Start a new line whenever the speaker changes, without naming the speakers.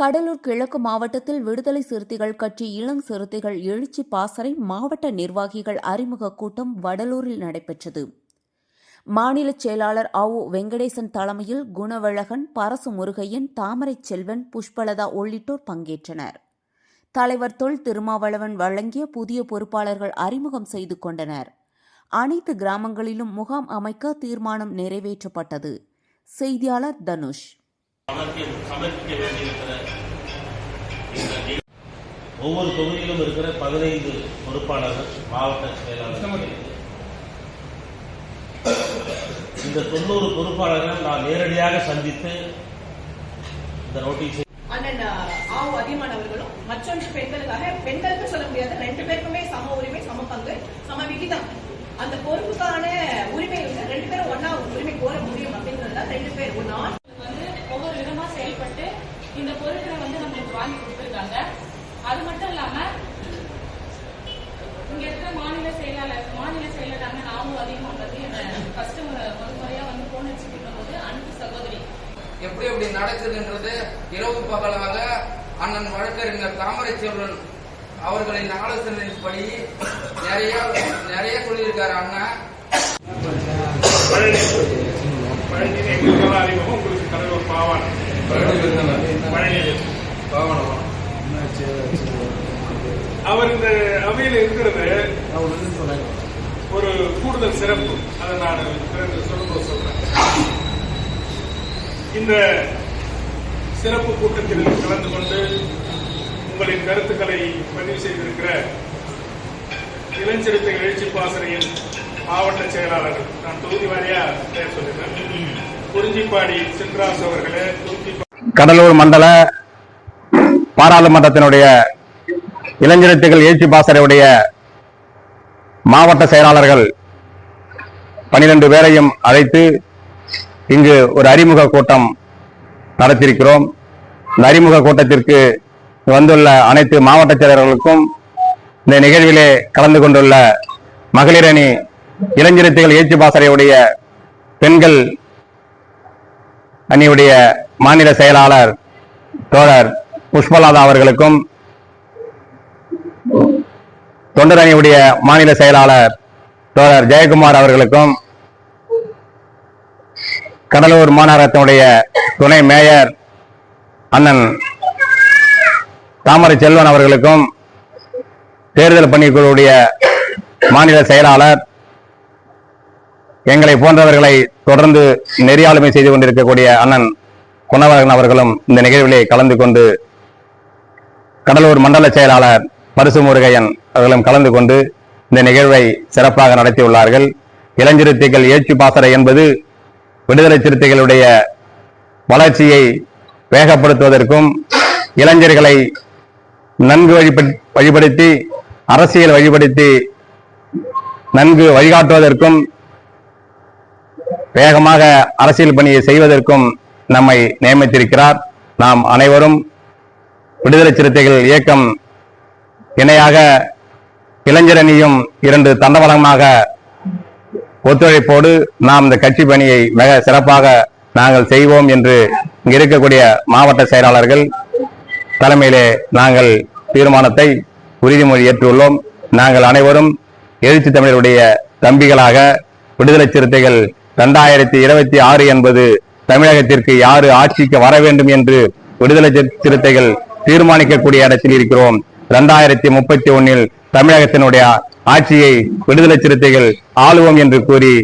கடலூர் கிழக்கு மாவட்டத்தில் விடுதலை சிறுத்தைகள் கட்சி இளம் சிறுத்தைகள் எழுச்சி பாசறை மாவட்ட நிர்வாகிகள் அறிமுக கூட்டம் வடலூரில் நடைபெற்றது. மாநில செயலாளர் ஆவு வெங்கடேசன் தலைமையில் குணவழகன், பரசு முருகையன், தாமரை செல்வன், புஷ்பலதா உள்ளிட்டோர் பங்கேற்றனர். தலைவர் தொல் திருமாவளவன் வழங்கிய புதிய பொறுப்பாளர்கள் அறிமுகம் செய்து கொண்டனர். அனைத்து கிராமங்களிலும் முகாம் அமைக்க தீர்மானம் நிறைவேற்றப்பட்டது. செய்தியாளர் தனுஷ்.
ஒவ்வொரு தொகுதியிலும் இருக்கிற 15 பொறுப்பாளர்கள், மாவட்ட செயலாளர்கள், இந்த 90 பொறுப்பாளர்கள் நான் நேரடியாக சந்தித்து இந்த நோட்டீஸை
அண்ணன் ஆவு அதிகமான அவர்களும் மற்றொன்று பெண்களுக்கு சொல்ல முடியாது, 2 பேருக்குமே சம உரிமை, சம பங்கு, சம விகிதம், அந்த பொறுப்புக்கான உரிமை வந்து 2 பேரும் ஒன்னா உரிமை கோர முடியும் அப்படிங்கிறதுல 2 பேர்
ஒவ்வொரு விதமா செயல்பட்டு இந்த பொருட்களை நம்மளுக்கு வாங்கி கொடுத்திருக்காங்க. அது மட்டும் இல்லாம இங்க இருக்கிற மாநில செயலாளர் அண்ணன் ஆவு அதிகமா பத்தி ஃபர்ஸ்ட் ஒரு முறையா போன் வச்சுக்கிட்ட போது அன்பு சகோதரி
எப்படி நடக்குதுன்றது இரவு பகலாக அண்ணன் வழக்கறிஞர் தாமரை செல்வன் அவர்களின் ஆலோசனைப்படி நிறைய சொல்லியிருக்காரு. அண்ணா
அவர் இந்த அவையில் இருக்கிறது ஒரு கூடுதல் சிறப்பு. அதை நான் சொல்லும்போது சொல்றேன். இந்த சிறப்பு கூட்டத்தில் கலந்து கொண்டு உங்களின் கருத்துக்களை பதிவு செய்திருக்கிற இளஞ்சிறுத்தை எழுச்சி பாசறையின் மாவட்ட செயலாளர்கள், நான் தொகுதி வாரியா பெயர் சொல்லிடுறேன். குறிஞ்சிப்பாடி சின்ராஸ் அவர்களே,
கடலூர் மண்டல பாராளுமன்றத்தினுடைய இளஞ்சிறுத்தைகள் எழுச்சி பாசறையுடைய மாவட்ட செயலாளர்கள் 12 பேரையும் அழைத்து இங்கு ஒரு அறிமுக கூட்டம் நடத்தியிருக்கிறோம். இந்த அறிமுக கூட்டத்திற்கு வந்துள்ள அனைத்து மாவட்ட செயலாளர்களுக்கும், இந்த நிகழ்விலே கலந்து கொண்டுள்ள மகளிர் அணி இளஞ்சிறுத்தைகள் எழுச்சி பாசறையுடைய பெண்கள் அணியுடைய மாநில செயலாளர் தோழர் புஷ்பலதா அவர்களுக்கும், தொண்டர் அணியுடைய மாநில செயலாளர் தோழர் ஜெயக்குமார் அவர்களுக்கும், கடலூர் மாநகரத்தினுடைய துணை மேயர் அண்ணன் தாமரை செல்வன் அவர்களுக்கும், தேர்தல் பணிக்குழுவுடைய மாநில செயலாளர், எங்களை போன்றவர்களை தொடர்ந்து நெறியாளுமை செய்து கொண்டிருக்கக்கூடிய அண்ணன் குணவழகன் அவர்களும் இந்த நிகழ்விலே கலந்து கொண்டு, கடலூர் மண்டல செயலாளர் பரசு முருகையன் அவர்களும் கலந்து கொண்டு இந்த நிகழ்வை சிறப்பாக நடத்தியுள்ளார்கள். இளஞ்சிறுத்தைகள் எழுச்சி பாசறை என்பது விடுதலை சிறுத்தைகளுடைய வளர்ச்சியை வேகப்படுத்துவதற்கும், இளைஞர்களை நன்கு வழிபடுத்தி அரசியல் வழிபடுத்தி நன்கு வழிகாட்டுவதற்கும், வேகமாக அரசியல் பணியை செய்வதற்கும் நம்மை நியமித்திருக்கிறார். நாம் அனைவரும் விடுதலை சிறுத்தைகள் இயக்கம் இணையாக இளைஞர் அணியும் 2 தண்டவளமாக ஒத்துழைப்போடு நாம் இந்த கட்சி பணியை மிக சிறப்பாக நாங்கள் செய்வோம் என்று இங்கு இருக்கக்கூடிய மாவட்ட செயலாளர்கள் தலைமையிலே நாங்கள் தீர்மானத்தை உறுதிமொழி ஏற்றுள்ளோம். நாங்கள் அனைவரும் எழுச்சி தமிழருடைய தம்பிகளாக விடுதலை சிறுத்தைகள் 2026 என்பது தமிழகத்திற்கு யாரு ஆட்சிக்கு வர வேண்டும் என்று விடுதலை சிறுத்தைகள் தீர்மானிக்கக்கூடிய இடத்தில் இருக்கிறோம். 2031 தமிழகத்தினுடைய ஆட்சியை விடுதலை சிறுத்தைகள் ஆளுவோம் என்று கூறி